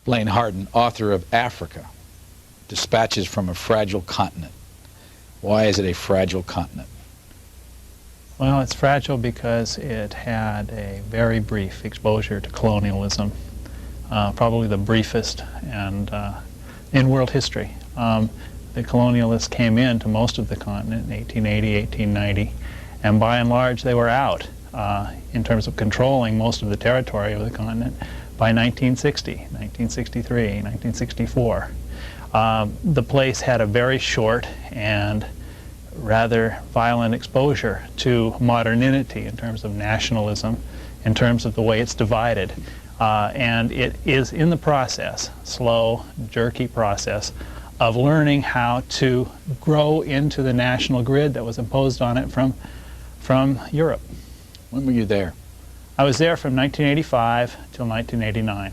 Blaine Harden, author of Africa, Dispatches from a Fragile Continent. Why is it a fragile continent? Well, it's fragile because it had a very brief exposure to colonialism, probably the briefest and in world history. The colonialists came into most of the continent in 1880, 1890, and by and large they were out in terms of controlling most of the territory of the continent by 1960, 1963, 1964. The place had a very short and rather violent exposure to modernity in terms of nationalism, in terms of the way it's divided. And it is in the process, slow, jerky process, of learning how to grow into the national grid that was imposed on it from Europe. When were you there? I was there from 1985 till 1989.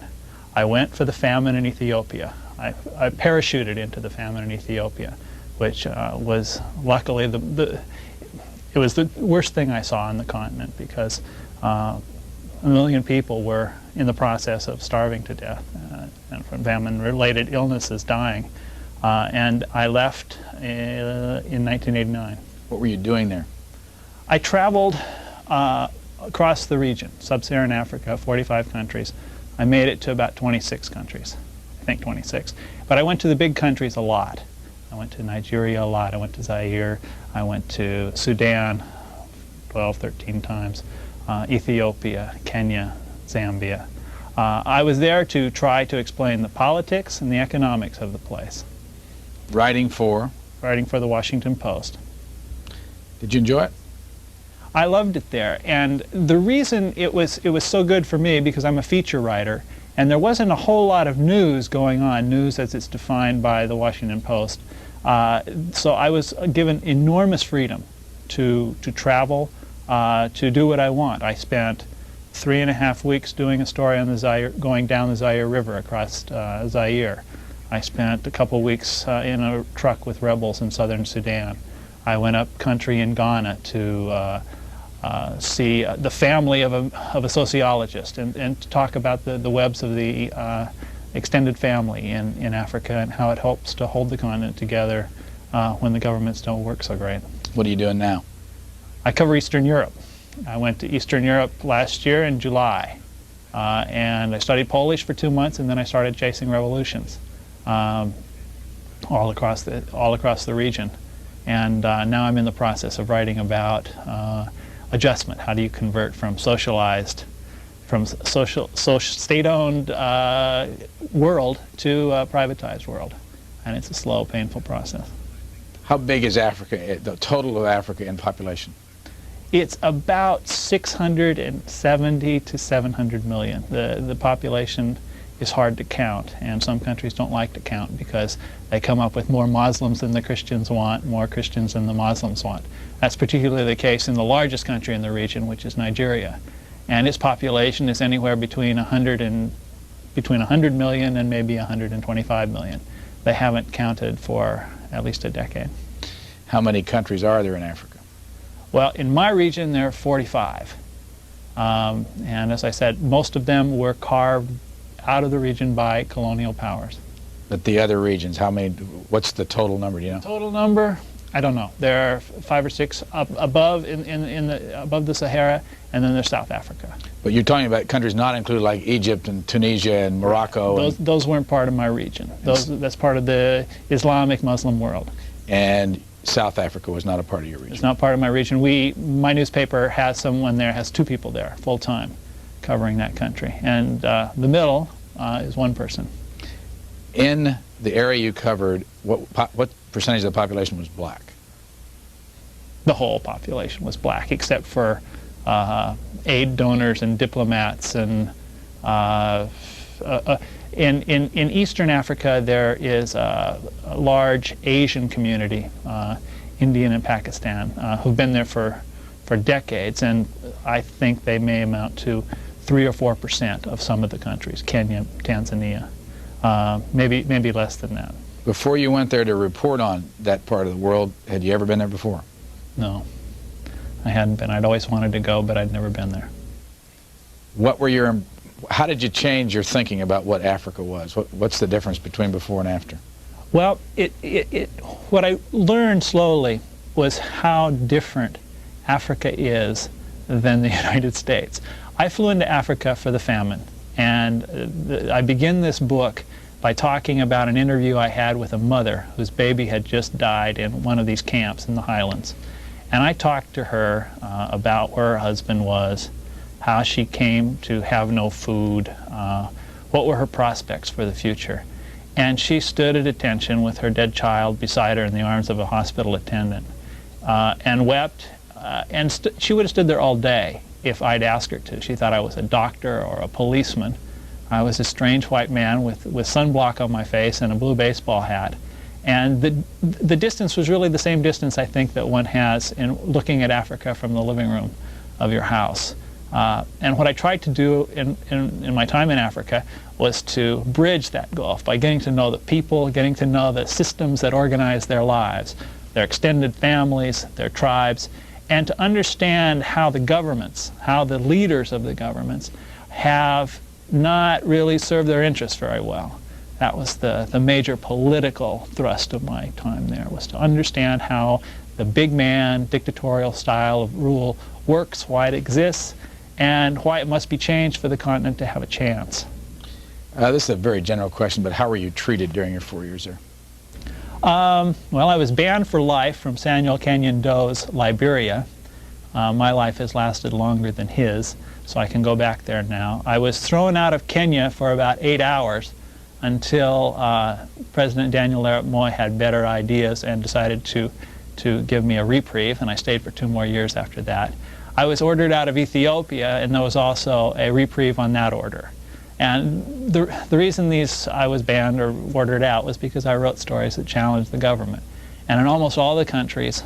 I went for the famine in Ethiopia. I parachuted into the famine in Ethiopia, which was luckily it was the worst thing I saw on the continent, because 1 million people were in the process of starving to death and from famine-related illnesses dying. And I left in 1989. What were you doing there? I traveled across the region, sub-Saharan Africa, 45 countries. I made it to about 26 countries, I think 26. But I went to the big countries a lot. I went to Nigeria a lot, I went to Zaire, I went to Sudan 12, 13 times, Ethiopia, Kenya, Zambia. I was there to try to explain the politics and the economics of the place. Writing for? Writing for the Washington Post. Did you enjoy it? I loved it there, and the reason it was so good for me, because I'm a feature writer, and there wasn't a whole lot of news going on, news as it's defined by the Washington Post. So I was given enormous freedom to travel, to do what I want. I spent 3.5 weeks doing a story on the Zaire, going down the Zaire River across Zaire. I spent a couple weeks in a truck with rebels in southern Sudan. I went up country in Ghana to see the family of a sociologist and to talk about the webs of the extended family in Africa and how it helps to hold the continent together when the governments don't work so great. What are you doing now? I cover Eastern Europe. I went to Eastern Europe last year in July, and I studied Polish for 2 months, and then I started chasing revolutions all across the region. And now I'm in the process of writing about adjustment. How do you convert from state-owned world to a privatized world? And it's a slow, painful process. How big is Africa, the total of Africa in population? It's about 670 to 700 million. The population is hard to count, and some countries don't like to count because they come up with more Muslims than the Christians want, more Christians than the Muslims want. That's particularly the case in the largest country in the region, which is Nigeria. And its population is anywhere between 100 million and maybe 125 million. They haven't counted for at least a decade. How many countries are there in Africa? Well, in my region there are 45. And as I said, most of them were carved out of the region by colonial powers. But the other regions, how many, what's the total number, do you know? Total number? I don't know. There are 5 or 6 above above the Sahara, and then there's South Africa. But you're talking about countries not included like Egypt and Tunisia and Morocco. Those weren't part of my region. That's part of the Islamic Muslim world. And South Africa was not a part of your region? It's not part of my region. My newspaper has someone there, has 2 people there, full-time, covering that country. And the middle is 1 person. In the area you covered, what percentage of the population was black? The whole population was black, except for aid donors and diplomats. And in Eastern Africa, there is a large Asian community, Indian and Pakistan, who've been there for decades, and I think they may amount to 3 or 4% of some of the countries, Kenya, Tanzania, maybe less than that. Before you went there to report on that part of the world, had you ever been there before? No, I hadn't been. I'd always wanted to go, but I'd never been there. What How did you change your thinking about what Africa was? What's the difference between before and after? Well, what I learned slowly was how different Africa is than the United States. I flew into Africa for the famine, and I begin this book by talking about an interview I had with a mother whose baby had just died in one of these camps in the highlands. And I talked to her about where her husband was, how she came to have no food, what were her prospects for the future. And she stood at attention with her dead child beside her in the arms of a hospital attendant and wept. She would have stood there all day if I'd asked her to. She thought I was a doctor or a policeman. I was a strange white man with sunblock on my face and a blue baseball hat. And the distance was really the same distance, I think, that one has in looking at Africa from the living room of your house. And what I tried to do in my time in Africa was to bridge that gulf by getting to know the people, getting to know the systems that organize their lives, their extended families, their tribes, and to understand how the governments, how the leaders of the governments have not really served their interests very well. That was the major political thrust of my time there, was to understand how the big man dictatorial style of rule works, why it exists, and why it must be changed for the continent to have a chance. This is a very general question, but how were you treated during your 4 years there? Well, I was banned for life from Samuel Kenyon Doe's Liberia. My life has lasted longer than his, so I can go back there now. I was thrown out of Kenya for about 8 hours until President Daniel Arap Moi had better ideas and decided to give me a reprieve, and I stayed for 2 more years after that. I was ordered out of Ethiopia, and there was also a reprieve on that order. And the reason I was banned or ordered out was because I wrote stories that challenged the government. And in almost all the countries,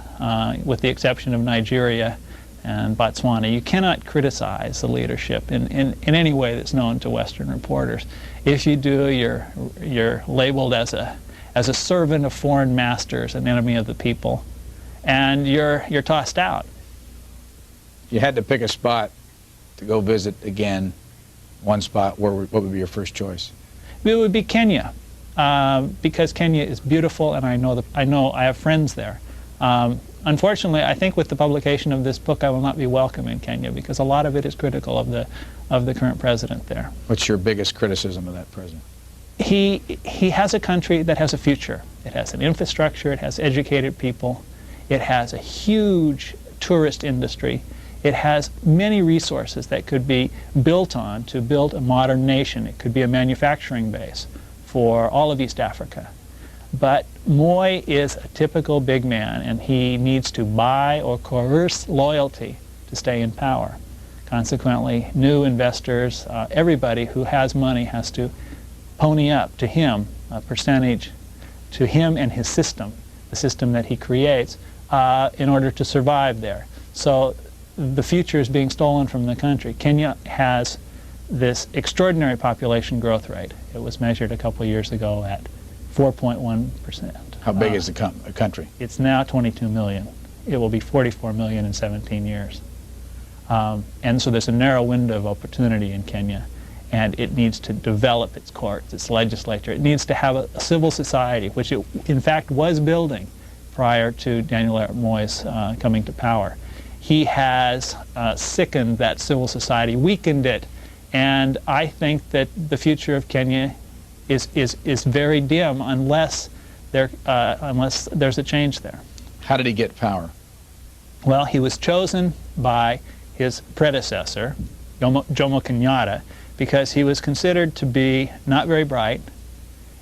with the exception of Nigeria and Botswana, you cannot criticize the leadership in any way that's known to Western reporters. If you do, you're labeled as a servant of foreign masters, an enemy of the people, and you're tossed out. You had to pick a spot to go visit again, one spot. What would be your first choice? It would be Kenya, because Kenya is beautiful, and I know I have friends there. Unfortunately, I think with the publication of this book, I will not be welcome in Kenya because a lot of it is critical of the current president there. What's your biggest criticism of that president? He has a country that has a future. It has an infrastructure. It has educated people. It has a huge tourist industry. It has many resources that could be built on to build a modern nation. It could be a manufacturing base for all of East Africa. But Moi is a typical big man, and he needs to buy or coerce loyalty to stay in power. Consequently, new investors, everybody who has money has to pony up to him a percentage, to him and his system, the system that he creates, in order to survive there. So the future is being stolen from the country. Kenya has this extraordinary population growth rate. It was measured a couple of years ago at 4.1%. How big is the country? It's now 22 million. It will be 44 million in 17 years. And so there's a narrow window of opportunity in Kenya, and it needs to develop its courts, its legislature. It needs to have a civil society, which it in fact was building prior to Daniel Arap Moi's coming to power. He has sickened that civil society, weakened it, and I think that the future of Kenya is very dim unless there's a change there. How did he get power? Well, he was chosen by his predecessor, Jomo Kenyatta, because he was considered to be not very bright,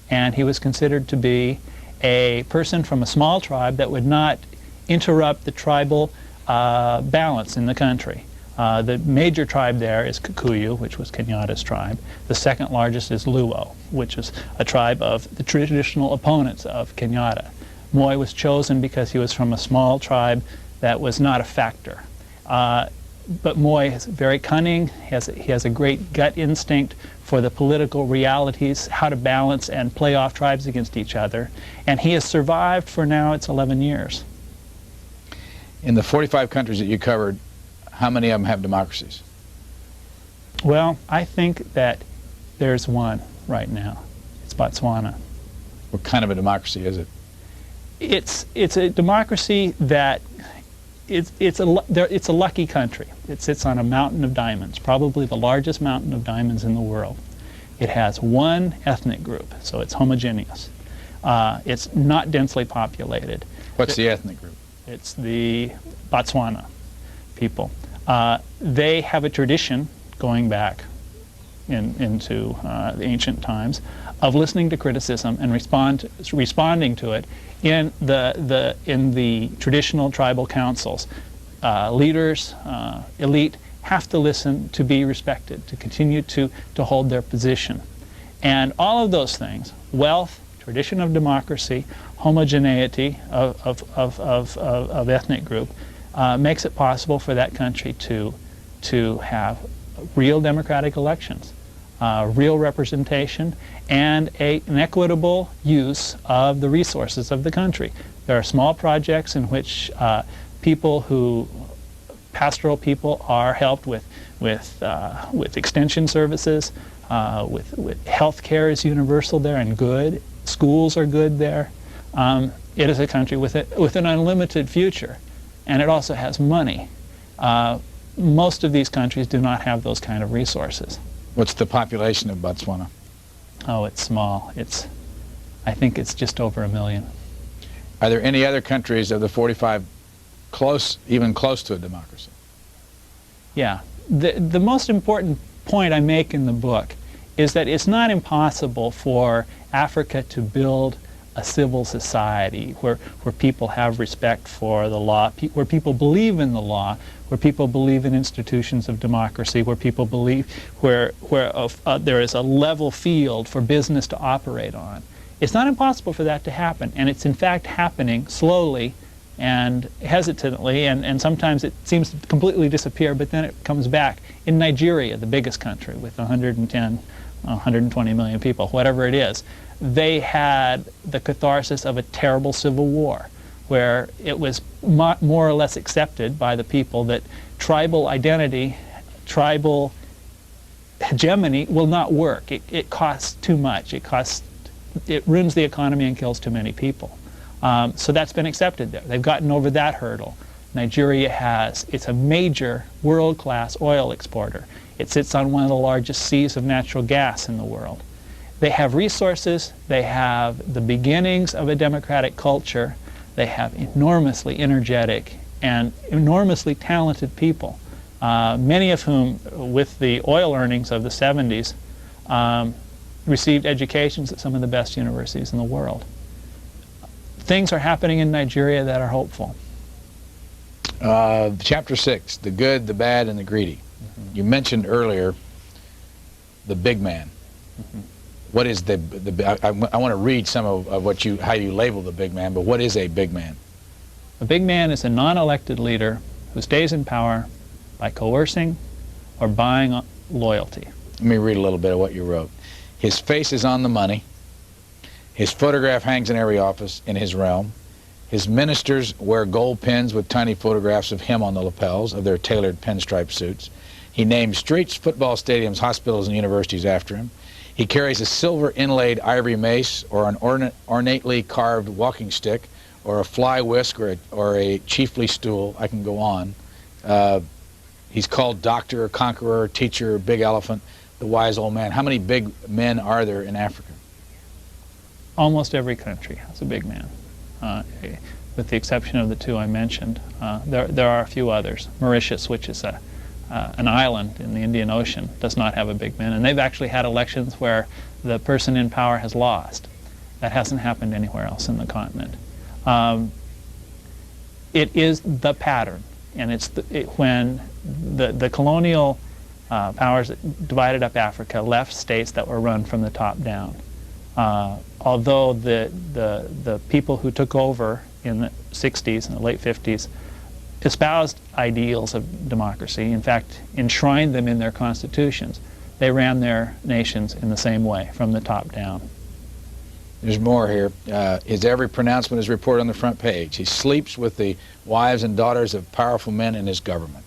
and he was considered to be a person from a small tribe that would not interrupt the tribal balance in the country. The major tribe there is Kikuyu, which was Kenyatta's tribe. The second largest is Luo, which is a tribe of the traditional opponents of Kenyatta. Moi was chosen because he was from a small tribe that was not a factor. But Moi is very cunning. He has a great gut instinct for the political realities, how to balance and play off tribes against each other. And he has survived for now, it's 11 years. In the 45 countries that you covered, how many of them have democracies? Well, I think that there's one right now. It's Botswana. What kind of a democracy is it? It's a democracy that it's a lucky country. It sits on a mountain of diamonds, probably the largest mountain of diamonds in the world. It has one ethnic group, so it's homogeneous. It's not densely populated. What's the ethnic group? It's the Botswana people. They have a tradition going back into the ancient times of listening to criticism and responding to it in the traditional tribal councils. Leaders, elite, have to listen to be respected, to continue to hold their position. And all of those things, wealth, tradition of democracy, homogeneity of ethnic group, makes it possible for that country to have real democratic elections, real representation, and an equitable use of the resources of the country. There are small projects in which pastoral people are helped with extension services, with health care is universal there and good. Schools are good there. It is a country with an unlimited future, and it also has money. Most of these countries do not have those kind of resources. What's the population of Botswana? Oh, it's small. I think it's just over 1 million. Are there any other countries of the 45 even close to a democracy? Yeah. The most important point I make in the book is that it's not impossible for Africa to build a civil society where people have respect for the law, where people believe in the law, where people believe in institutions of democracy, where people believe there is a level field for business to operate on. It's not impossible for that to happen, and it's in fact happening slowly and hesitantly, and sometimes it seems to completely disappear, but then it comes back. In Nigeria, the biggest country with 120 million people, whatever it is, they had the catharsis of a terrible civil war, where it was more or less accepted by the people that tribal identity, tribal hegemony will not work. It costs too much. It ruins the economy and kills too many people. So that's been accepted there. They've gotten over that hurdle. Nigeria it's a major world-class oil exporter. It sits on one of the largest seas of natural gas in the world. They have resources, they have the beginnings of a democratic culture, they have enormously energetic and enormously talented people, many of whom, with the oil earnings of the 70s, received educations at some of the best universities in the world. Things are happening in Nigeria that are hopeful. Chapter 6, the good, the bad, and the greedy. Mm-hmm. You mentioned earlier the big man. Mm-hmm. What is I want to read some of how you label the big man, but what is a big man? A big man is a non-elected leader who stays in power by coercing or buying loyalty. Let me read a little bit of what you wrote. His face is on the money. His photograph hangs in every office in his realm. His ministers wear gold pins with tiny photographs of him on the lapels of their tailored pinstripe suits. He names streets, football stadiums, hospitals, and universities after him. He carries a silver inlaid ivory mace or an ornately carved walking stick or a fly whisk or a chiefly stool. I can go on. He's called doctor, conqueror, teacher, big elephant, the wise old man. How many big men are there in Africa? Almost every country has a big man, with the exception of the two I mentioned. There are a few others. Mauritius, which is an island in the Indian Ocean, does not have a big man, and they've actually had elections where the person in power has lost. That hasn't happened anywhere else in the continent. It is the pattern, and when the colonial powers that divided up Africa left states that were run from the top down. Although the people who took over in the 60s and the late 50s espoused ideals of democracy, in fact, enshrined them in their constitutions, they ran their nations in the same way, from the top down. There's more here. His every pronouncement is reported on the front page. He sleeps with the wives and daughters of powerful men in his government.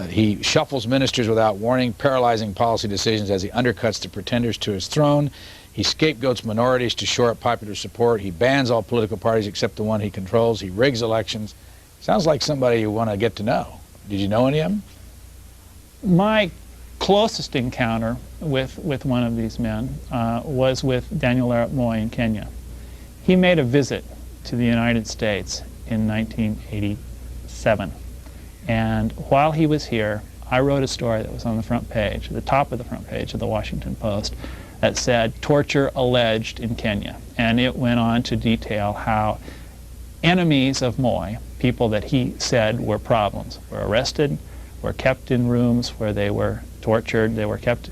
He shuffles ministers without warning, paralyzing policy decisions as he undercuts the pretenders to his throne. He scapegoats minorities to shore up popular support. He bans all political parties except the one he controls. He rigs elections. Sounds like somebody you want to get to know. Did you know any of them? My closest encounter with one of these men was with Daniel Arap Moi in Kenya. He made a visit to the United States in 1987. And while he was here, I wrote a story that was on the front page, the top of the front page of the Washington Post, that said, "Torture alleged in Kenya." And it went on to detail how enemies of Moi, people that he said were problems, were arrested, were kept in rooms where they were tortured, they were kept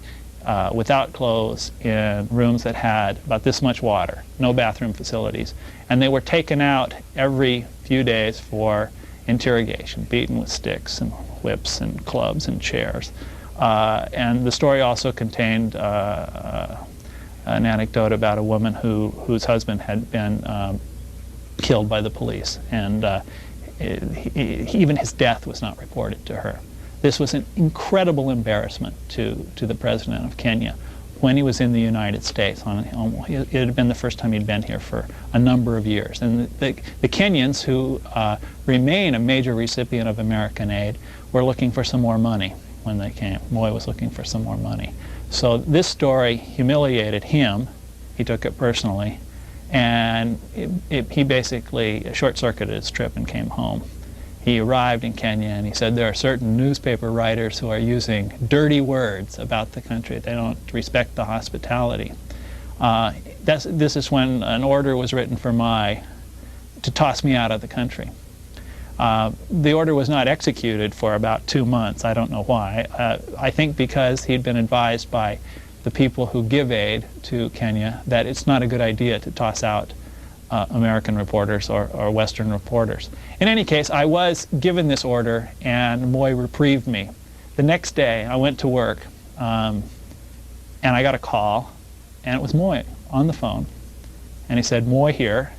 without clothes in rooms that had about this much water, no bathroom facilities, and they were taken out every few days for interrogation, beaten with sticks and whips and clubs and chairs. And the story also contained an anecdote about a woman whose husband had been killed by the police, and even his death was not reported to her. This was an incredible embarrassment to the president of Kenya when he was in the United States. It had been the first time he'd been here for a number of years. And the Kenyans, who remain a major recipient of American aid, were looking for some more money when they came. Moi was looking for some more money. So this story humiliated him. He took it personally. And he basically short-circuited his trip and came home. He arrived in Kenya and he said there are certain newspaper writers who are using dirty words about the country. They don't respect the hospitality. This is when an order was written for Mai to toss me out of the country. The order was not executed for about 2 months. I don't know why. I think because he'd been advised by the people who give aid to Kenya that it's not a good idea to toss out American reporters or Western reporters. In any case, I was given this order and Moi reprieved me. The next day I went to work and I got a call, and it was Moi on the phone, and he said, "Moi here.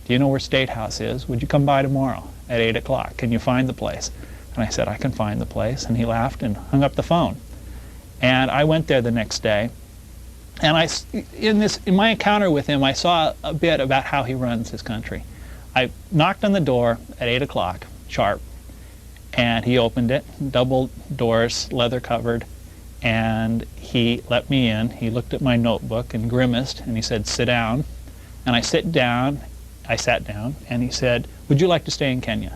Do you know where State House is? Would you come by tomorrow at 8 o'clock? Can you find the place?" And I said, "I can find the place." And he laughed and hung up the phone. And I went there the next day. And in my encounter with him, I saw a bit about how he runs his country. I knocked on the door at 8 o'clock, sharp, and he opened it, double doors, leather covered, and he let me in. He looked at my notebook and grimaced, and he said, "Sit down." And I sat down, and he said, "Would you like to stay in Kenya?"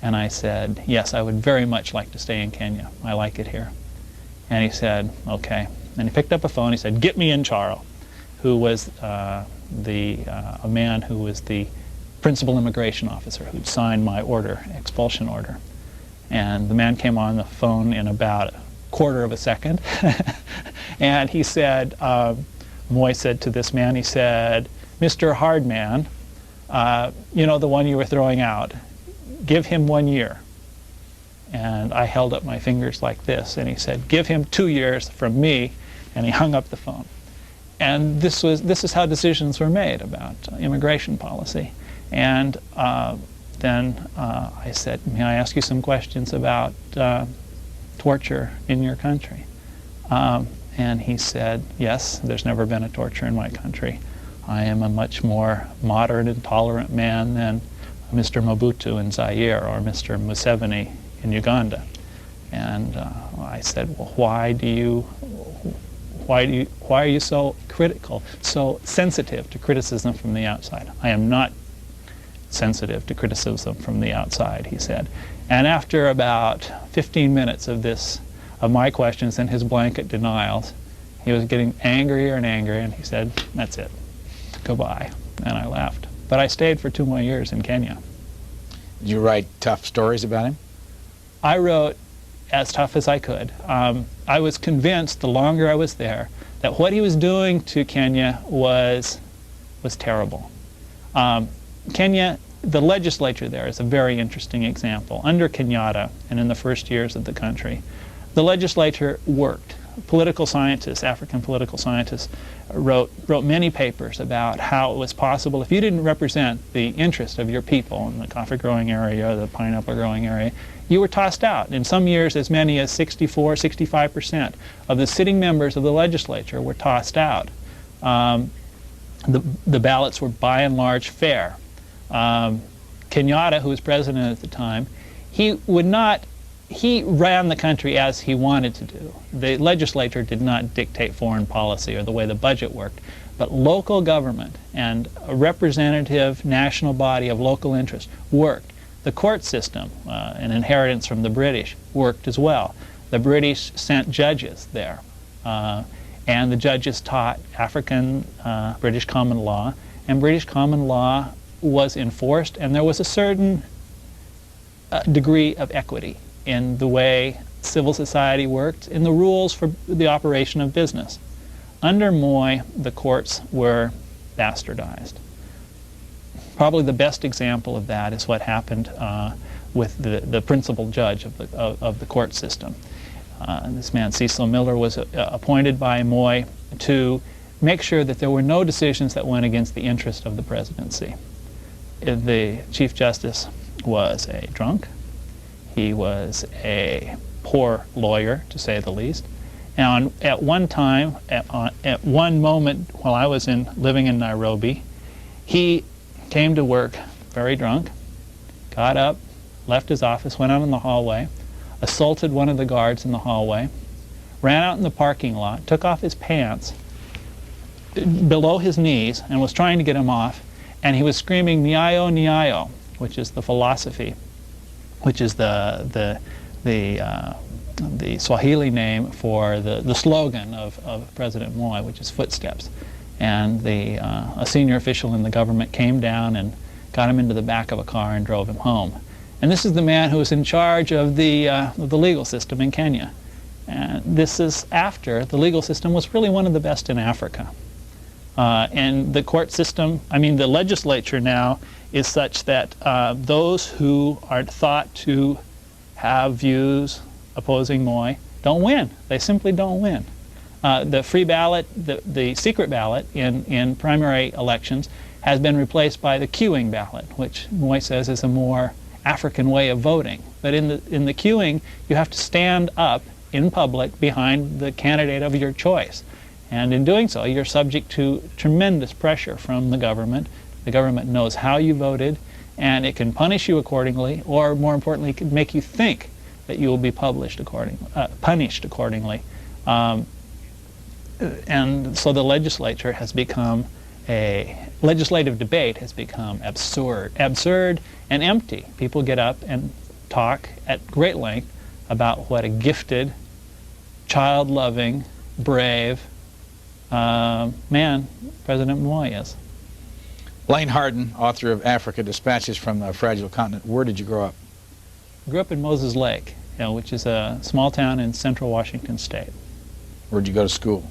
And I said, "Yes, I would very much like to stay in Kenya. I like it here." And he said, "Okay." And he picked up a phone. He said, "Get me in Charo," who was a man who was the principal immigration officer who'd signed my order, expulsion order. And the man came on the phone in about a quarter of a second. And he said, Moi said to this man, he said, "Mr. Hardman, you know, the one you were throwing out, give him 1 year." And I held up my fingers like this, and he said, "Give him 2 years from me," and he hung up the phone. And this is how decisions were made about immigration policy. And then I said, "May I ask you some questions about torture in your country?" And he said, "Yes, there's never been a torture in my country. I am a much more moderate and tolerant man than Mr. Mobutu in Zaire or Mr. Museveni in Uganda." And I said, "Well, why are you so critical, so sensitive to criticism from the outside?" "I am not sensitive to criticism from the outside," he said. And after about 15 minutes of my questions and his blanket denials, he was getting angrier and angrier, and he said, "That's it, goodbye." And I left. But I stayed for 2 more years in Kenya. Did you write tough stories about him? I wrote as tough as I could. I was convinced the longer I was there that what he was doing to Kenya was terrible. Kenya, the legislature there is a very interesting example. Under Kenyatta and in the first years of the country, the legislature worked. political scientists, African political scientists, wrote many papers about how it was possible, if you didn't represent the interest of your people in the coffee growing area, the pineapple growing area, you were tossed out. In some years, as many as 64, 65% of the sitting members of the legislature were tossed out. The ballots were by and large fair. Kenyatta, who was president at the time, he ran the country as he wanted to do. The legislature did not dictate foreign policy or the way the budget worked, but local government and a representative national body of local interest worked. The court system, an inheritance from the British, worked as well. The British sent judges there, and the judges taught African British common law, and British common law was enforced, and there was a certain degree of equity in the way civil society worked, in the rules for the operation of business. Under Moi, the courts were bastardized. Probably the best example of that is what happened with the principal judge of the court system. This man, Cecil Miller, was appointed by Moi to make sure that there were no decisions that went against the interest of the presidency. The Chief Justice was a drunk. He was a poor lawyer, to say the least. And at one time, at one moment while I was living in Nairobi, he came to work very drunk, got up, left his office, went out in the hallway, assaulted one of the guards in the hallway, ran out in the parking lot, took off his pants below his knees and was trying to get him off, and he was screaming "Nyayo, Nyayo," which is the philosophy, which is the Swahili name for the slogan of President Moi, which is footsteps. And a senior official in the government came down and got him into the back of a car and drove him home. And this is the man who was in charge of the legal system in Kenya. And this is after the legal system was really one of the best in Africa. And the court system, the legislature now is such that those who are thought to have views opposing Moi don't win. They simply don't win. The free ballot, the secret ballot in primary elections has been replaced by the queuing ballot, which Moi says is a more African way of voting. But in the queuing, you have to stand up in public behind the candidate of your choice. And in doing so, you're subject to tremendous pressure from the government. The government knows how you voted, and it can punish you accordingly, or more importantly, it can make you think that you will be punished accordingly. And so the legislature has become legislative debate has become absurd and empty. People get up and talk at great length about what a gifted, child-loving, brave man President Moi is. Blaine Harden, author of Africa Dispatches from the Fragile Continent. Where did you grow up? I grew up in Moses Lake, which is a small town in central Washington State. Where did you go to school?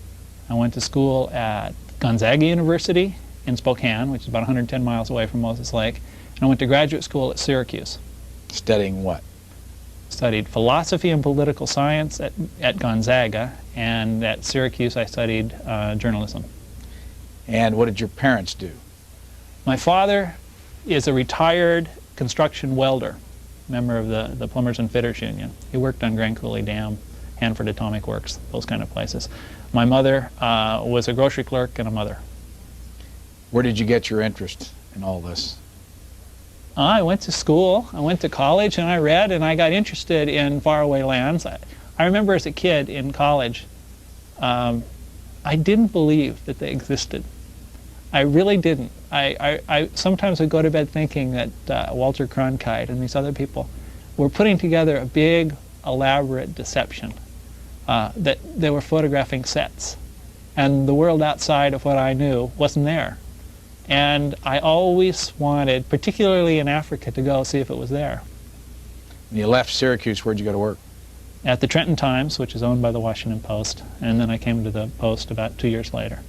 I went to school at Gonzaga University in Spokane, which is about 110 miles away from Moses Lake. And I went to graduate school at Syracuse. Studying what? Studied philosophy and political science at Gonzaga, and at Syracuse I studied journalism. And what did your parents do? My father is a retired construction welder, member of the Plumbers and Fitters Union. He worked on Grand Coulee Dam, Hanford Atomic Works, those kind of places. My mother was a grocery clerk and a mother. Where did you get your interest in all this? I went to school, I went to college, and I read, and I got interested in faraway lands. I remember as a kid in college, I didn't believe that they existed. I really didn't. I sometimes would go to bed thinking that Walter Cronkite and these other people were putting together a big, elaborate deception, that they were photographing sets, and the world outside of what I knew wasn't there. And I always wanted, particularly in Africa, to go see if it was there. When you left Syracuse, where'd you go to work? At the Trenton Times, which is owned by the Washington Post, and then I came to the Post about 2 years later.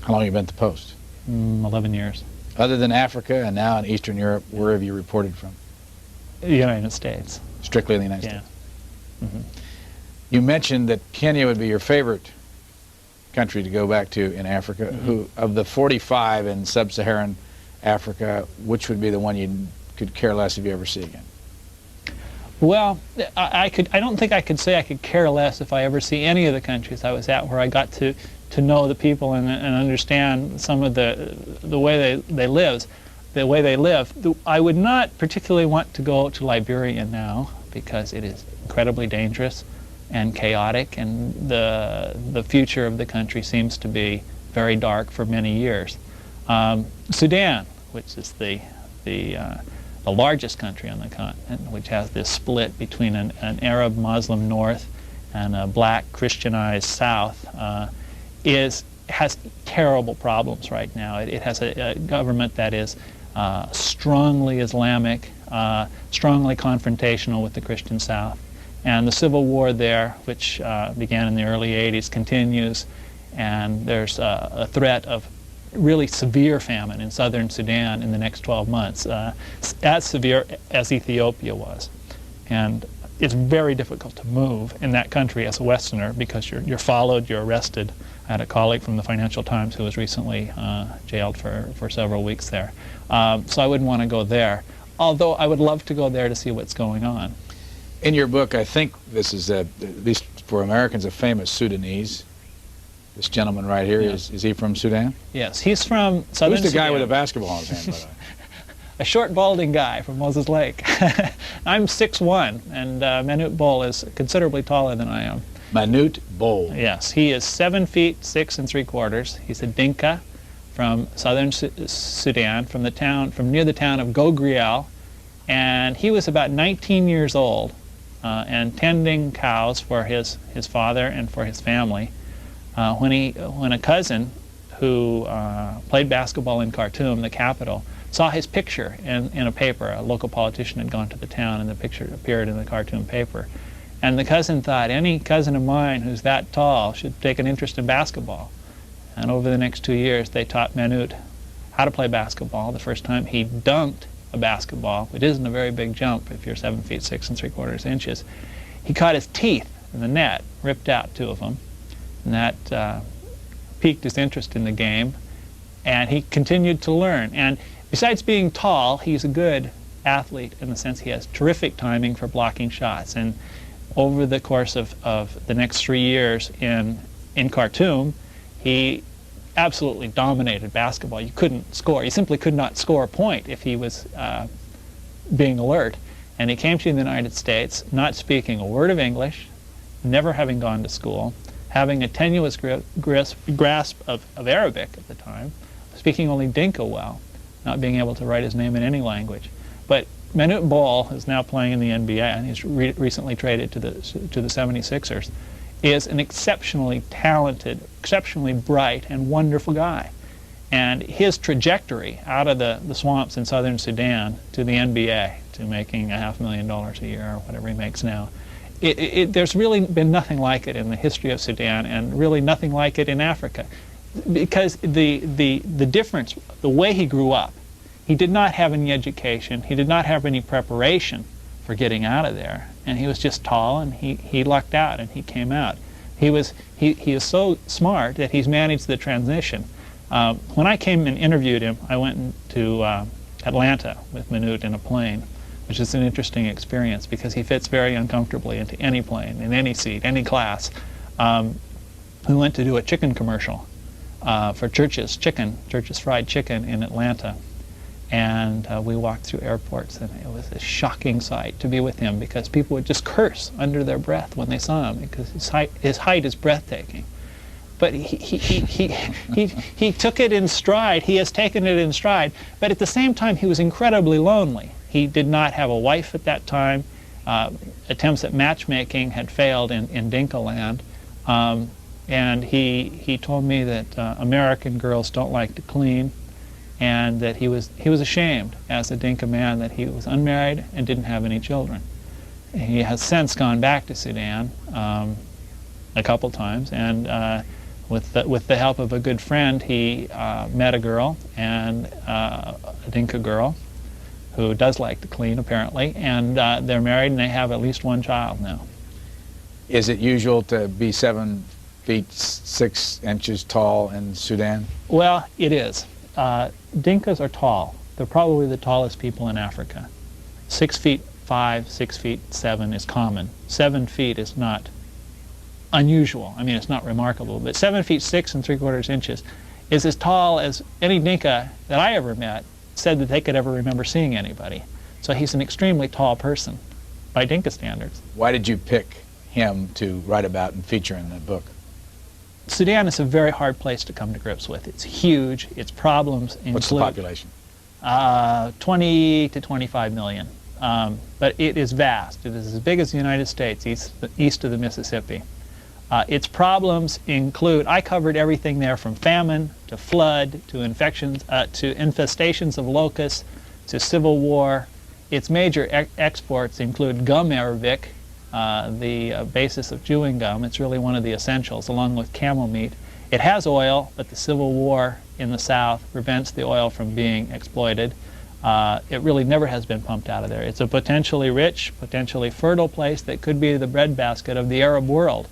How long have you been at the Post? 11 years. Other than Africa and now in Eastern Europe, where have you reported from? The United States. Strictly in the United States? Mm-hmm. You mentioned that Kenya would be your favorite country to go back to in Africa. Who, of the 45 in sub-Saharan Africa, which would be the one you could care less if you ever see again? Well, I don't think I could say I could care less if I ever see any of the countries I was at, where I got to know the people and understand some of the way they live. I would not particularly want to go to Liberia now, because it is incredibly dangerous and chaotic, and the future of the country seems to be very dark for many years. Sudan, which is the largest country on the continent, which has this split between an Arab Muslim north and a black Christianized south, has terrible problems right now. It has a government that is strongly Islamic, strongly confrontational with the Christian South. And the civil war there, which began in the early 80s, continues, and there's a threat of really severe famine in southern Sudan in the next 12 months, as severe as Ethiopia was. And it's very difficult to move in that country as a Westerner, because you're followed, you're arrested. I had a colleague from the Financial Times who was recently jailed for several weeks there. So I wouldn't want to go there, although I would love to go there to see what's going on. In your book, I think this is, at least for Americans, a famous Sudanese. This gentleman right here, is he from Sudan? Yes, he's from southern Sudan. Who's the guy with a basketball in his hand, by the way? A short, balding guy from Moses Lake. I'm 6'1", and Manute Bol is considerably taller than I am. Manute Bol. Yes, he is 7 feet 6 3/4. He's a Dinka from southern Sudan, from near the town of Gogriel, and he was about 19 years old and tending cows for his father and for his family when a cousin who played basketball in Khartoum, the capital, saw his picture in a paper. A local politician had gone to the town, and the picture appeared in the Khartoum paper. And the cousin thought, any cousin of mine who's that tall should take an interest in basketball. And over the next 2 years, they taught Manute how to play basketball. The first time he dunked a basketball, which isn't a very big jump if you're 7 feet 6 3/4 he caught his teeth in the net, ripped out 2 of them, and that piqued his interest in the game, and he continued to learn. And besides being tall, he's a good athlete in the sense he has terrific timing for blocking shots. And over the course of the next 3 years in Khartoum, he absolutely dominated basketball. You couldn't score. You simply could not score a point if he was being alert. And he came to the United States not speaking a word of English, never having gone to school, having a tenuous grasp of Arabic at the time, speaking only Dinka well, not being able to write his name in any language. But Manute Bol, who's now playing in the NBA, and he's recently traded to the 76ers, is an exceptionally talented, exceptionally bright, and wonderful guy. And his trajectory out of the swamps in southern Sudan to the NBA, to making $500,000 a year or whatever he makes now, there's really been nothing like it in the history of Sudan, and really nothing like it in Africa. Because the difference, the way he grew up, he did not have any education, he did not have any preparation for getting out of there, and he was just tall, and he lucked out and he came out. He is so smart that he's managed the transition. When I came and interviewed him, I went to Atlanta with Manute in a plane, which is an interesting experience because he fits very uncomfortably into any plane, in any seat, any class. We went to do a chicken commercial for Church's Fried Chicken in Atlanta. And we walked through airports, and it was a shocking sight to be with him, because people would just curse under their breath when they saw him, because his height is breathtaking. But he took it in stride. He has taken it in stride. But at the same time, he was incredibly lonely. He did not have a wife at that time. Attempts at matchmaking had failed in Dinka land. And he told me that American girls don't like to clean, and that he was ashamed as a Dinka man that he was unmarried and didn't have any children. He has since gone back to Sudan a couple times, and with the help of a good friend, he met a girl, and a Dinka girl, who does like to clean apparently, and they're married and they have at least one child now. Is it usual to be 7 feet 6 inches tall in Sudan? Well, it is. Dinkas are tall. They're probably the tallest people in Africa. 6 feet 5, 6 feet 7 is common. 7 feet is not unusual. I mean, it's not remarkable. But 7 feet 6 3/4 inches is as tall as any Dinka that I ever met said that they could ever remember seeing anybody. So he's an extremely tall person by Dinka standards. Why did you pick him to write about and feature in the book? Sudan is a very hard place to come to grips with. It's huge. Its problems include... What's the population? 20 to 25 million. But it is vast. It is as big as the United States, east of the Mississippi. Its problems include, I covered everything there from famine to flood to infections, to infestations of locusts, to civil war. Its major exports include gum arabic, the basis of chewing gum. It's really one of the essentials, along with camel meat. It has oil, but the civil war in the south prevents the oil from being exploited. It really never has been pumped out of there. It's a potentially rich, potentially fertile place that could be the breadbasket of the Arab world.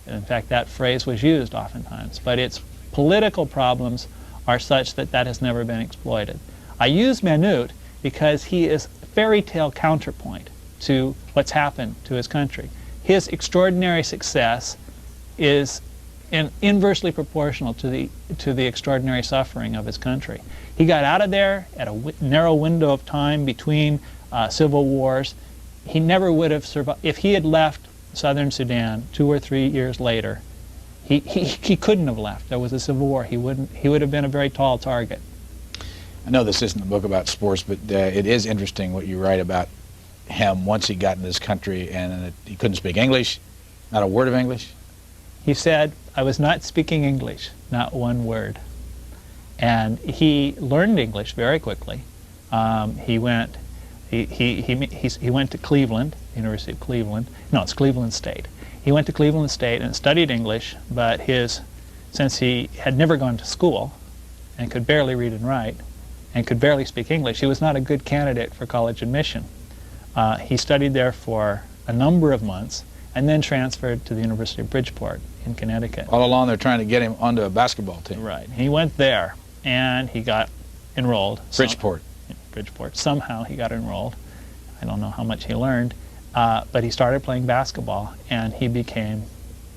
In fact, that phrase was used oftentimes. But its political problems are such that that has never been exploited. I use Manute because he is a fairy tale counterpoint to what's happened to his country. His extraordinary success is inversely proportional to the extraordinary suffering of his country. He got out of there at a narrow window of time between civil wars. He never would have survived. If he had left southern Sudan 2 or 3 years later, he couldn't have left. There was a civil war. He would have been a very tall target. I know this isn't a book about sports, but it is interesting what you write about him once he got in this country and he couldn't speak English, not a word of English. He said, I was not speaking English, not one word. And he learned English very quickly. He went to Cleveland, University of Cleveland. No, it's Cleveland State. He went to Cleveland State and studied English, but since he had never gone to school and could barely read and write and could barely speak English, he was not a good candidate for college admission. He studied there for a number of months and then transferred to the University of Bridgeport in Connecticut. All along they're trying to get him onto a basketball team. Right. He went there and he got enrolled. Bridgeport. Bridgeport. Somehow he got enrolled. I don't know how much he learned, but he started playing basketball and he became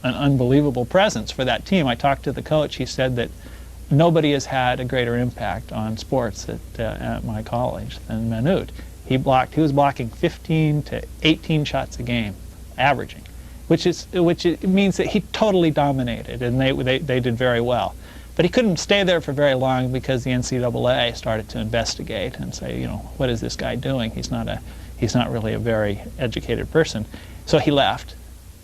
an unbelievable presence for that team. I talked to the coach. He said that nobody has had a greater impact on sports at my college than Manute. He was blocking 15 to 18 shots a game, averaging, which means that he totally dominated, and they did very well. But he couldn't stay there for very long because the NCAA started to investigate and say, what is this guy doing? He's not really a very educated person. So he left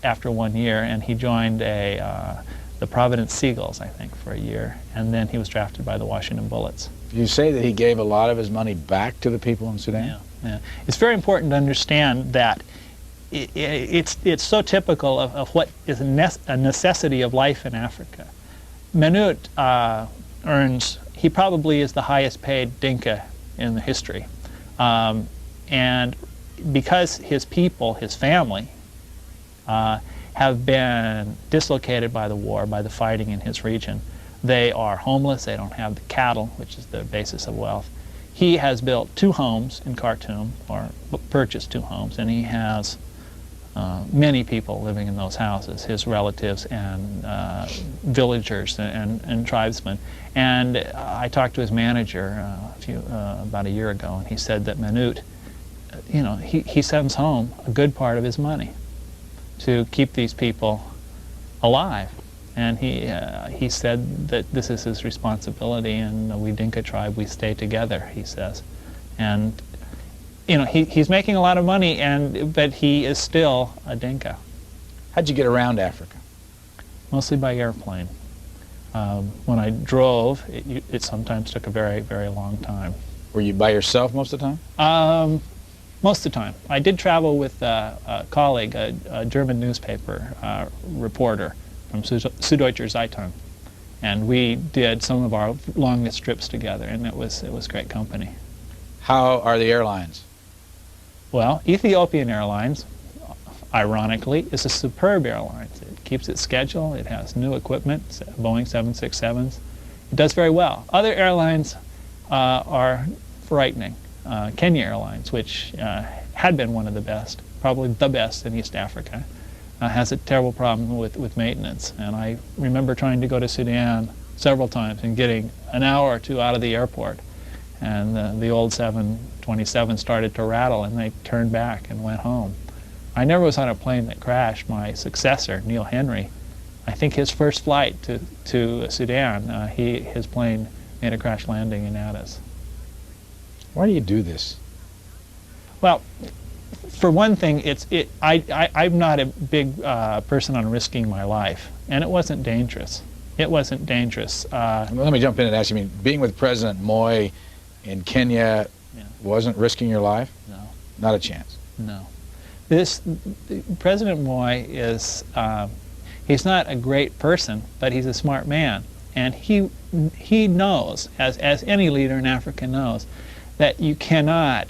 after 1 year, and he joined the Providence Seagulls, I think, for a year, and then he was drafted by the Washington Bullets. You say that he gave a lot of his money back to the people in Sudan? Yeah. It's very important to understand that it's so typical of what is a necessity of life in Africa. Manute he probably is the highest paid Dinka in the history. And because his people, his family, have been dislocated by the war, by the fighting in his region, they are homeless, they don't have the cattle, which is the basis of wealth. He has built 2 homes in Khartoum, or purchased 2 homes, and he has many people living in those houses, his relatives and villagers and tribesmen. And I talked to his manager about a year ago, and he said that Manute, he sends home a good part of his money to keep these people alive. And he said that this is his responsibility, and we Dinka tribe, we stay together, he says. And he's making a lot of money, but he is still a Dinka. How'd you get around Africa? Mostly by airplane. When I drove, it sometimes took a very, very long time. Were you by yourself most of the time? Most of the time. I did travel with a colleague, a German newspaper reporter from Süddeutscher Zeitung, and we did some of our longest trips together, and it was great company. How are the airlines? Well, Ethiopian Airlines ironically, is a superb airline. It keeps its schedule. It has new equipment, Boeing 767s. It does very well. Other airlines are frightening. Kenya Airlines, which had been one of the best, probably the best in East Africa, has a terrible problem with maintenance. And I remember trying to go to Sudan several times and getting an hour or two out of the airport. And the old 727 started to rattle, and they turned back and went home. I never was on a plane that crashed. My successor, Neil Henry, I think his first flight to Sudan, his plane made a crash landing in Addis. Why do you do this? Well, for one thing, I'm not a big person on risking my life, and it wasn't dangerous. It wasn't dangerous. Let me jump in and ask you, I mean, being with President Moi in Kenya wasn't risking your life? No. Not a chance? No. President Moi is, he's not a great person, but he's a smart man. And he knows, as any leader in Africa knows, that you cannot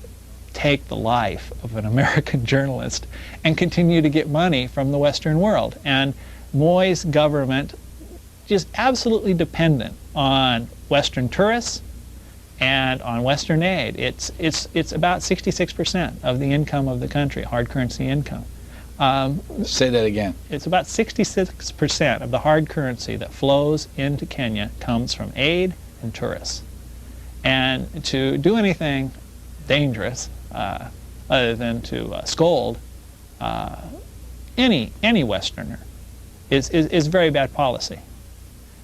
take the life of an American journalist and continue to get money from the Western world. And Moi's government is absolutely dependent on Western tourists and on Western aid. It's about 66% of the income of the country, hard currency income. Say that again. It's about 66% of the hard currency that flows into Kenya comes from aid and tourists. And to do anything dangerous, other than to scold any Westerner, is very bad policy.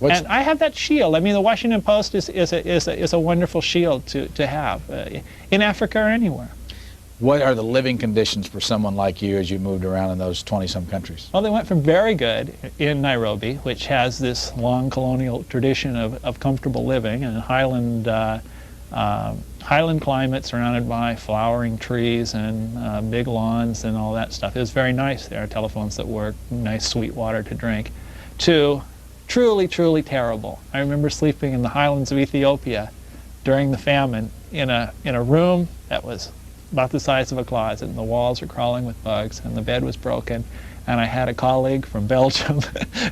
And I have that shield. I mean, the Washington Post is a wonderful shield to have in Africa or anywhere. What are the living conditions for someone like you as you moved around in those 20-some countries? Well, they went from very good in Nairobi, which has this long colonial tradition of comfortable living, and highland climate surrounded by flowering trees and big lawns and all that stuff. It was very nice there, telephones that work, nice sweet water to drink, to truly, truly terrible. I remember sleeping in the highlands of Ethiopia during the famine in a room that was about the size of a closet, and the walls were crawling with bugs, and the bed was broken, and I had a colleague from Belgium.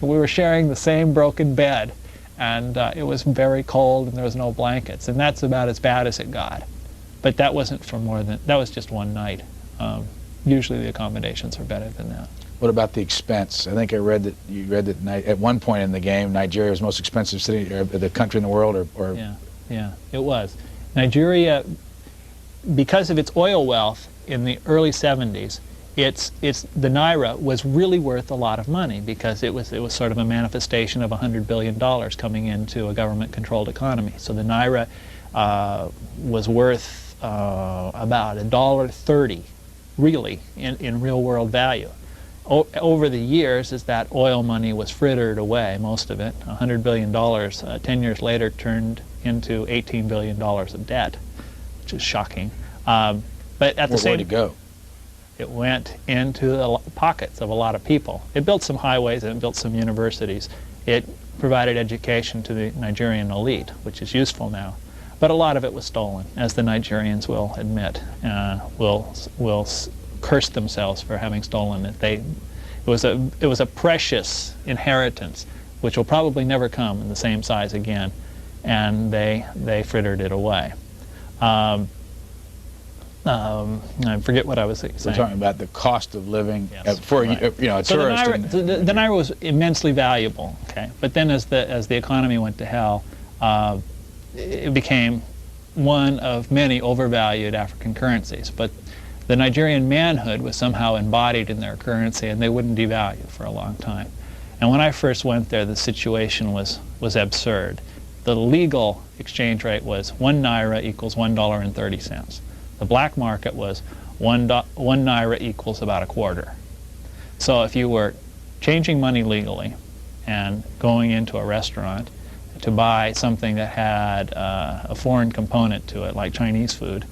We were sharing the same broken bed, and it was very cold, and there was no blankets, and that's about as bad as it got. But that wasn't for more than, that was just one night. Usually the accommodations are better than that. What about the expense? I think I read that you read that at one point in the game, Nigeria was the most expensive city, or the country in the world, or Yeah, it was. Nigeria, because of its oil wealth in the early 70s, the Naira was really worth a lot of money, because it was sort of a manifestation of $100 billion coming into a government-controlled economy. So the Naira was worth about $1.30, really, in real-world value. Over the years, as that oil money was frittered away, most of it, $100 billion, 10 years later turned into $18 billion of debt, which is shocking. But at the same time, where'd it go? It went into the pockets of a lot of people. It built some highways and it built some universities. It provided education to the Nigerian elite, which is useful now. But a lot of it was stolen, as the Nigerians will admit, will curse themselves for having stolen it. It was a precious inheritance, which will probably never come in the same size again, and they frittered it away. I forget what I was saying. We're talking about the cost of living for a tourist. So the Naira was immensely valuable. Okay, but then as the economy went to hell, it became one of many overvalued African currencies. But the Nigerian manhood was somehow embodied in their currency, and they wouldn't devalue for a long time. And when I first went there, the situation was absurd. The legal exchange rate was 1 Naira equals $1.30. The black market was 1 Naira equals about a quarter. So if you were changing money legally and going into a restaurant to buy something that had a foreign component to it, like Chinese food,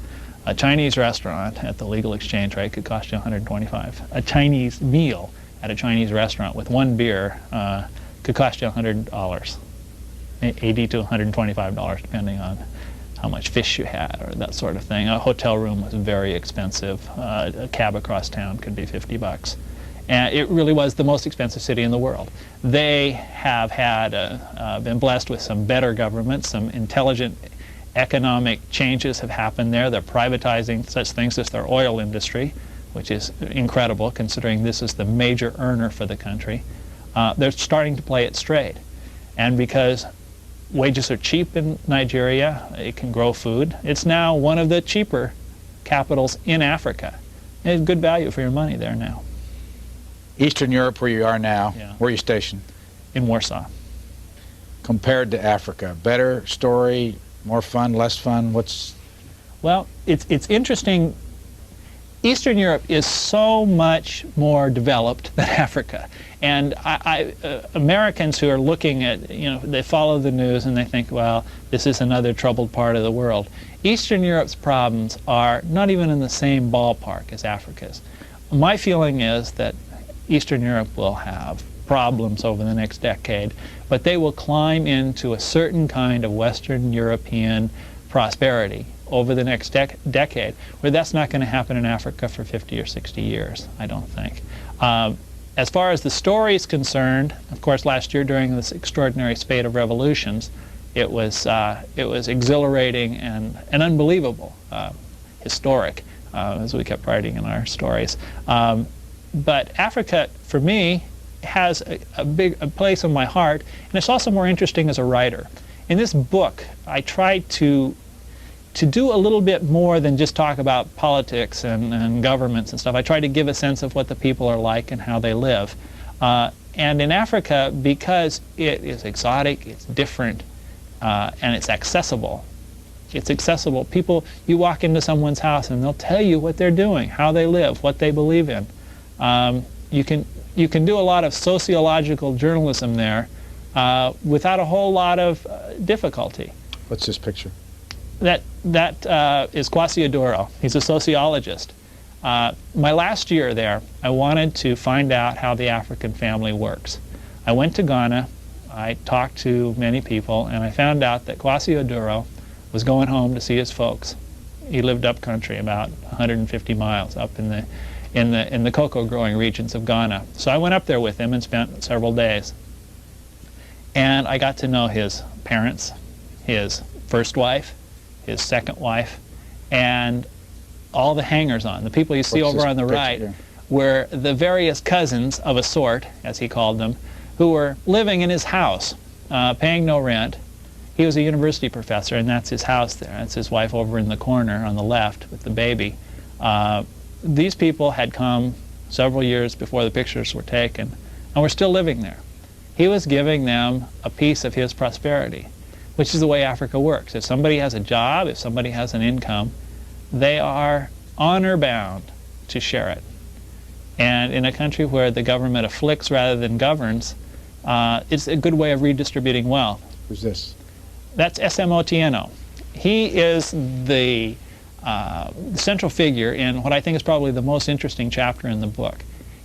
a Chinese restaurant at the legal exchange rate could cost you $125. A Chinese meal at a Chinese restaurant with one beer could cost you $100, $80 to $125, depending on how much fish you had or that sort of thing. A hotel room was very expensive. A cab across town could be $50. And it really was the most expensive city in the world. They have had been blessed with some better government, some intelligent economic changes have happened there. They're privatizing such things as their oil industry, which is incredible considering this is the major earner for the country. They're starting to play it straight. And because wages are cheap in Nigeria, it can grow food. It's now one of the cheaper capitals in Africa. It's good value for your money there now. Eastern Europe, where you are now, Yeah. where are you stationed? In Warsaw. Compared to Africa, better story, more fun, less fun? What's... Well, it's interesting. Eastern Europe is so much more developed than Africa. And Americans who are looking at, they follow the news and they think, well, this is another troubled part of the world. Eastern Europe's problems are not even in the same ballpark as Africa's. My feeling is that Eastern Europe will have problems over the next decade, but they will climb into a certain kind of Western European prosperity over the next decade, where that's not going to happen in Africa for 50 or 60 years, I don't think. As far as the story is concerned, of course, last year during this extraordinary spate of revolutions, it was exhilarating and unbelievable, historic, as we kept writing in our stories. But Africa, for me, has a big place in my heart, and it's also more interesting as a writer. In this book, I tried to do a little bit more than just talk about politics and governments and stuff. I tried to give a sense of what the people are like and how they live. And in Africa, because it is exotic, it's different, and it's accessible. It's accessible. People, you walk into someone's house and they'll tell you what they're doing, how they live, what they believe in. You can do a lot of sociological journalism there without a whole lot of difficulty. What's this picture? That is Quasiodoro. He's a sociologist. My last year there, I wanted to find out how the African family works. I went to Ghana, I talked to many people, and I found out that Quasiodoro was going home to see his folks. He lived up country, about 150 miles up in the cocoa growing regions of Ghana. So I went up there with him and spent several days. And I got to know his parents, his first wife, his second wife, and all the hangers-on. The people you see over on the right were the various cousins of a sort, as he called them, who were living in his house, paying no rent. He was a university professor, and that's his house there. That's his wife over in the corner on the left with the baby. These people had come several years before the pictures were taken, and were still living there. He was giving them a piece of his prosperity, which is the way Africa works. If somebody has a job, if somebody has an income, they are honor-bound to share it. And in a country where the government afflicts rather than governs, it's a good way of redistributing wealth. Who's this? That's SMOTNO. He is the central figure in what I think is probably the most interesting chapter in the book.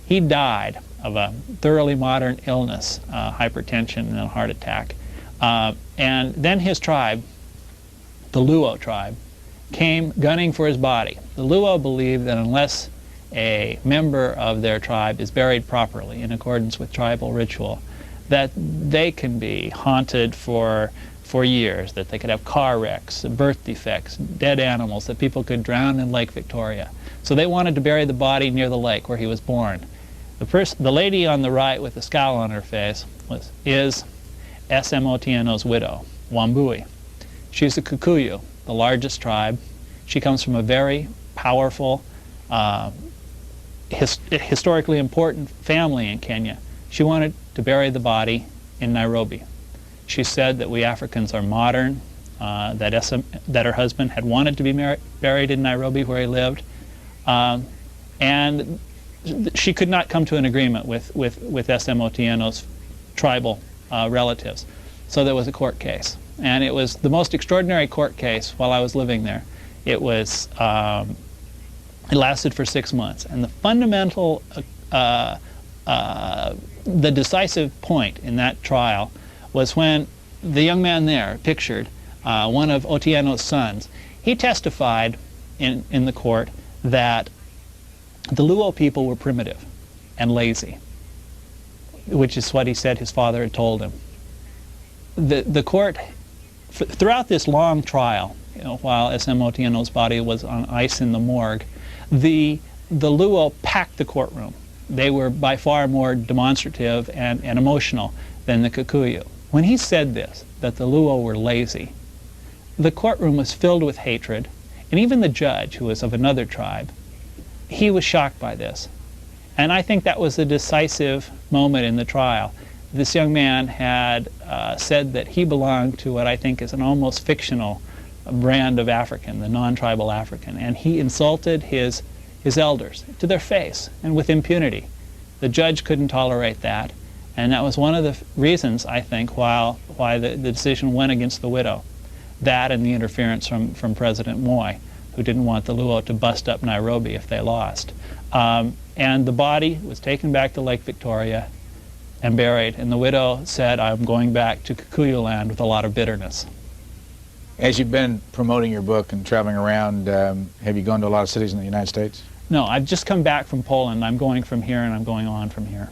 He died of a thoroughly modern illness, hypertension and a heart attack. And then his tribe, the Luo tribe, came gunning for his body. The Luo believed that unless a member of their tribe is buried properly in accordance with tribal ritual, that they can be haunted for years, that they could have car wrecks, birth defects, dead animals, that people could drown in Lake Victoria. So they wanted to bury the body near the lake where he was born. The lady on the right with the scowl on her face is SMOTNO's widow, Wambui. She's a Kikuyu, the largest tribe. She comes from a very powerful, historically important family in Kenya. She wanted to bury the body in Nairobi. She said that we Africans are modern, that her husband had wanted to be buried in Nairobi where he lived, and she could not come to an agreement with SMOTNO's tribal relatives. So there was a court case. And it was the most extraordinary court case while I was living there. It lasted for 6 months. And the fundamental, the decisive point in that trial was when the young man there, pictured, one of Otieno's sons, he testified in the court that the Luo people were primitive. and lazy, which is what he said his father had told him. The court, throughout this long trial, while S.M. Otieno's body was on ice in the morgue, the Luo packed the courtroom. They were by far more demonstrative and emotional than the Kikuyu. When he said this, that the Luo were lazy, the courtroom was filled with hatred, and even the judge, who was of another tribe, he was shocked by this. And I think that was a decisive moment in the trial. This young man had said that he belonged to what I think is an almost fictional brand of African, the non-tribal African, and he insulted his elders to their face and with impunity. The judge couldn't tolerate that, and that was one of the reasons, I think, why the decision went against the widow. That and the interference from President Moi, who didn't want the Luo to bust up Nairobi if they lost. And the body was taken back to Lake Victoria and buried, and the widow said, "I'm going back to Kikuyu land with a lot of bitterness." As you've been promoting your book and traveling around, have you gone to a lot of cities in the United States? No, I've just come back from Poland. I'm going from here, and I'm going on from here.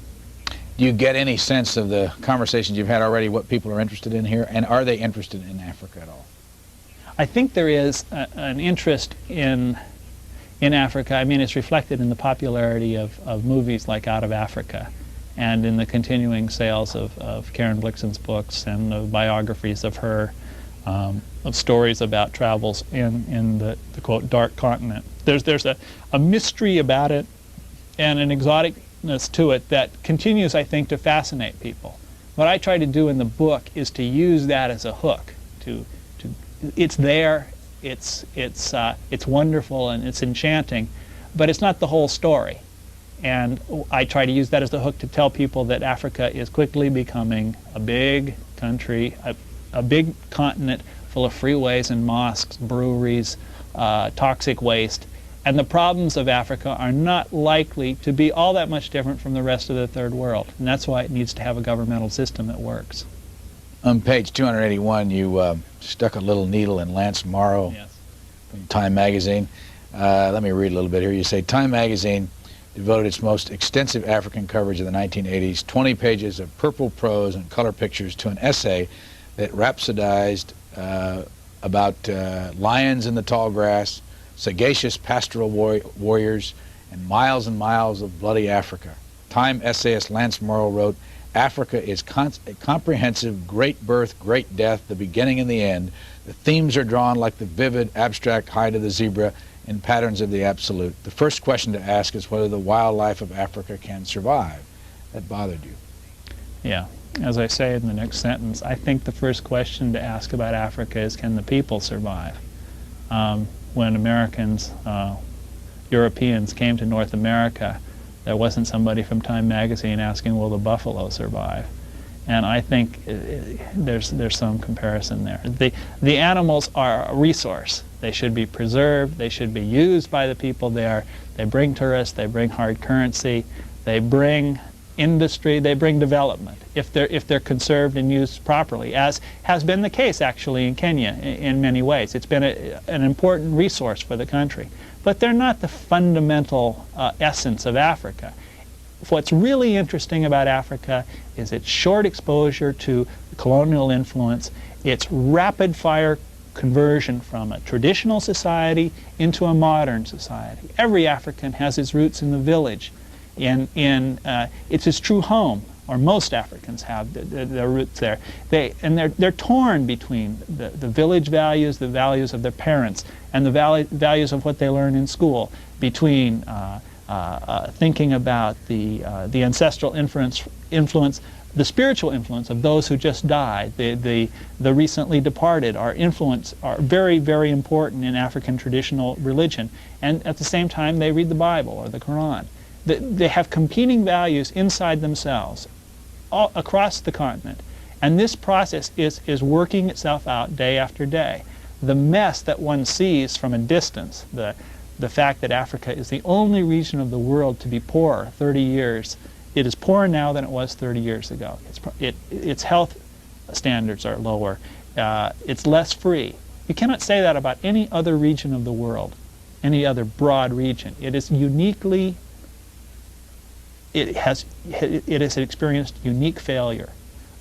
Do you get any sense of the conversations you've had already, what people are interested in here, and are they interested in Africa at all? I think there is an interest in Africa. I mean, it's reflected in the popularity of movies like Out of Africa, and in the continuing sales of Karen Blixen's books and of biographies of her, of stories about travels in the quote, dark continent. There's a mystery about it and an exoticness to it that continues, I think, to fascinate people. What I try to do in the book is to use that as a hook. It's there, it's wonderful and it's enchanting, but it's not the whole story. And I try to use that as the hook to tell people that Africa is quickly becoming a big country, a big continent full of freeways and mosques, breweries, toxic waste. And the problems of Africa are not likely to be all that much different from the rest of the third world. And that's why it needs to have a governmental system that works. On page 281, you stuck a little needle in Lance Morrow from Time magazine. Let me read a little bit here. You say, Time magazine devoted its most extensive African coverage of the 1980s, 20 pages of purple prose and color pictures, to an essay that rhapsodized about lions in the tall grass, sagacious pastoral warriors, and miles of bloody Africa. Time essayist Lance Morrow wrote, Africa is a comprehensive great birth, great death, the beginning and the end. The themes are drawn like the vivid, abstract hide of the zebra in patterns of the absolute. The first question to ask is whether the wildlife of Africa can survive. That bothered you. Yeah. As I say in the next sentence, I think the first question to ask about Africa is, can the people survive? When Americans, Europeans came to North America, there wasn't somebody from Time magazine asking, will the buffalo survive? And I think there's some comparison there. The animals are a resource. They should be preserved. They should be used by the people there. They bring tourists. They bring hard currency. They bring industry. They bring development if they're conserved and used properly, as has been the case actually in Kenya in many ways. It's been an important resource for the country. But they're not the fundamental essence of Africa. What's really interesting about Africa is its short exposure to colonial influence, its rapid-fire conversion from a traditional society into a modern society. Every African has his roots in the village. It's his true home, or most Africans have their roots there. They're torn between the village values, the values of their parents, and the values of what they learn in school, between thinking about the ancestral influence, the spiritual influence of those who just died, the recently departed, are very, very important in African traditional religion. And at the same time, they read the Bible or the Quran. They have competing values inside themselves, all across the continent. And this process is working itself out day after day. The mess that one sees from a distance, the fact that Africa is the only region of the world to be poor 30 years, it is poorer now than it was 30 years ago. Its health standards are lower. It's less free. You cannot say that about any other region of the world, any other broad region. It is uniquely it has experienced unique failure.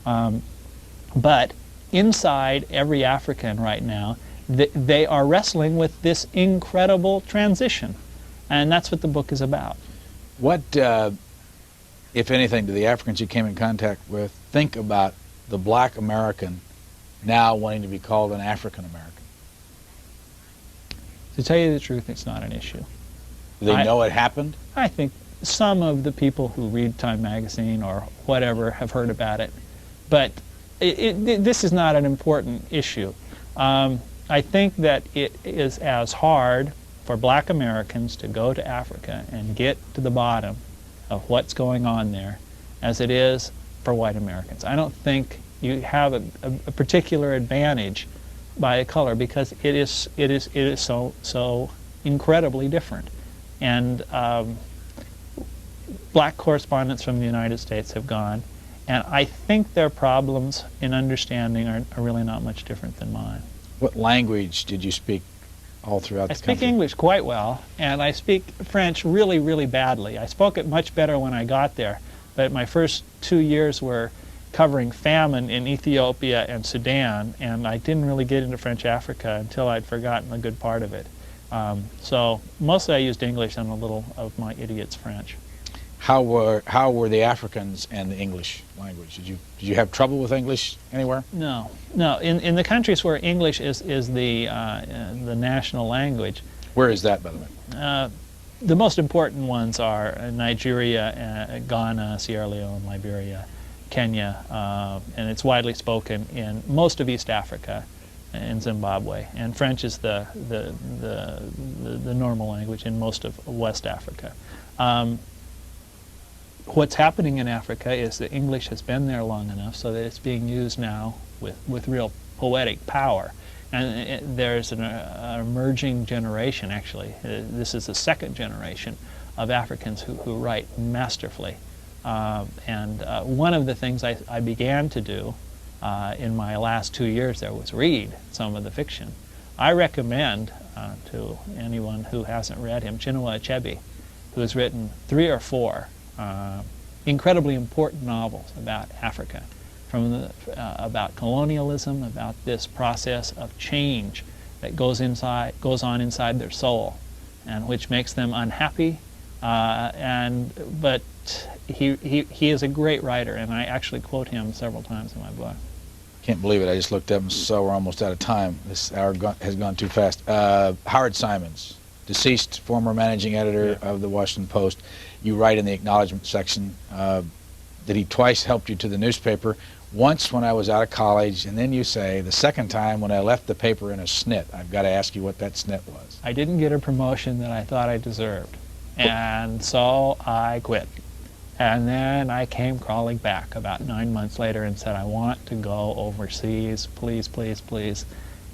But inside every African right now, they are wrestling with this incredible transition, and that's what the book is about. What, if anything, do the Africans you came in contact with think about the black American now wanting to be called an African American? To tell you the truth, it's not an issue. Do they know it happened? I think some of the people who read Time magazine or whatever have heard about it, but this is not an important issue. I think that it is as hard for black Americans to go to Africa and get to the bottom of what's going on there as it is for white Americans. I don't think you have a particular advantage by a color, because it is so incredibly different. And black correspondents from the United States have gone, and I think their problems in understanding are really not much different than mine. What language did you speak all throughout the country? I speak English quite well, and I speak French really, really badly. I spoke it much better when I got there, but my first 2 years were covering famine in Ethiopia and Sudan, and I didn't really get into French Africa until I'd forgotten a good part of it. So mostly I used English and a little of my idiot's French. How were the Africans and the English language? Did you have trouble with English anywhere? No. In the countries where English is the national language. Where is that, by the way? The most important ones are Nigeria, Ghana, Sierra Leone, Liberia, Kenya, and it's widely spoken in most of East Africa, in Zimbabwe. And French is the normal language in most of West Africa. What's happening in Africa is that English has been there long enough so that it's being used now with real poetic power. And there's an emerging generation, actually. This is the second generation of Africans who write masterfully. And one of the things I began to do in my last 2 years there was read some of the fiction. I recommend to anyone who hasn't read him, Chinua Achebe, who has written 3 or 4 incredibly important novels about Africa, about colonialism, about this process of change that goes on inside their soul, and which makes them unhappy. But he is a great writer, and I actually quote him several times in my book. Can't believe it. I just looked up and saw we're almost out of time. This hour has gone too fast. Howard Simons, deceased former managing editor of the Washington Post. You write in the acknowledgement section that he twice helped you to the newspaper, once when I was out of college, and then you say the second time when I left the paper in a snit. I've got to ask you what that snit was. I didn't get a promotion that I thought I deserved, and so I quit. And then I came crawling back about 9 months later and said, I want to go overseas, please, please, please.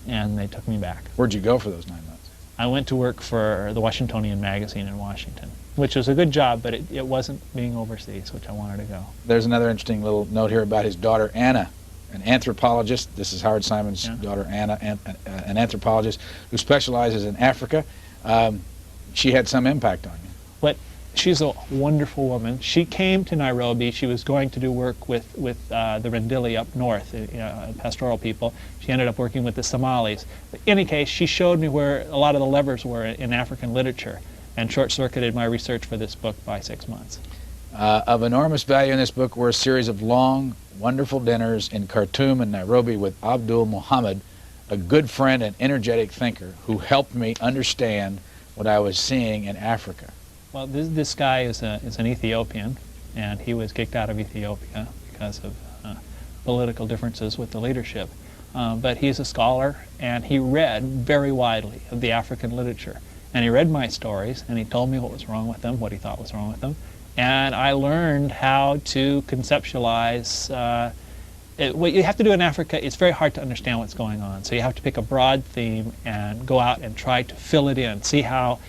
And they took me back. Where'd you go for those 9 months? I went to work for the Washingtonian magazine in Washington, which was a good job, but it wasn't being overseas, which I wanted to go. There's another interesting little note here about his daughter, Anna, an anthropologist. This is Howard Simons' daughter, Anna, an anthropologist who specializes in Africa. She had some impact on you. She's a wonderful woman. She came to Nairobi. She was going to do work with the Rendili up north, pastoral people. She ended up working with the Somalis. But in any case, she showed me where a lot of the levers were in African literature and short-circuited my research for this book by 6 months. Of enormous value in this book were a series of long, wonderful dinners in Khartoum and Nairobi with Abdul Muhammad, a good friend and energetic thinker who helped me understand what I was seeing in Africa. Well, this guy is an Ethiopian, and he was kicked out of Ethiopia because of political differences with the leadership. But he's a scholar, and he read very widely of the African literature. And he read my stories, and he told me what was wrong with them, what he thought was wrong with them. And I learned how to conceptualize what you have to do in Africa. It's very hard to understand what's going on. So you have to pick a broad theme and go out and try to fill it in, see how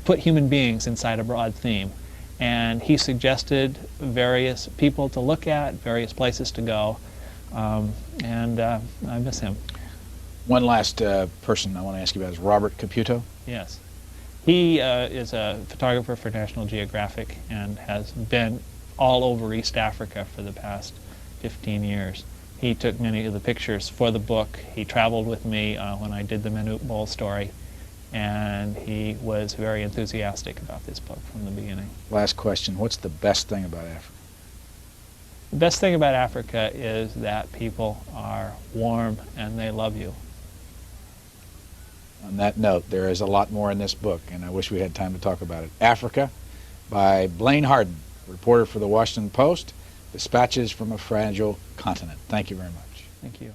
put human beings inside a broad theme. And he suggested various people to look at, various places to go, and I miss him. One last person I want to ask you about is Robert Caputo. Yes. He is a photographer for National Geographic and has been all over East Africa for the past 15 years. He took many of the pictures for the book. He traveled with me when I did the Minute Bowl story, and he was very enthusiastic about this book from the beginning. Last question. What's the best thing about Africa? The best thing about Africa is that people are warm and they love you. On that note, there is a lot more in this book, and I wish we had time to talk about it. Africa by Blaine Harden, reporter for the Washington Post, Dispatches from a Fragile Continent. Thank you very much. Thank you.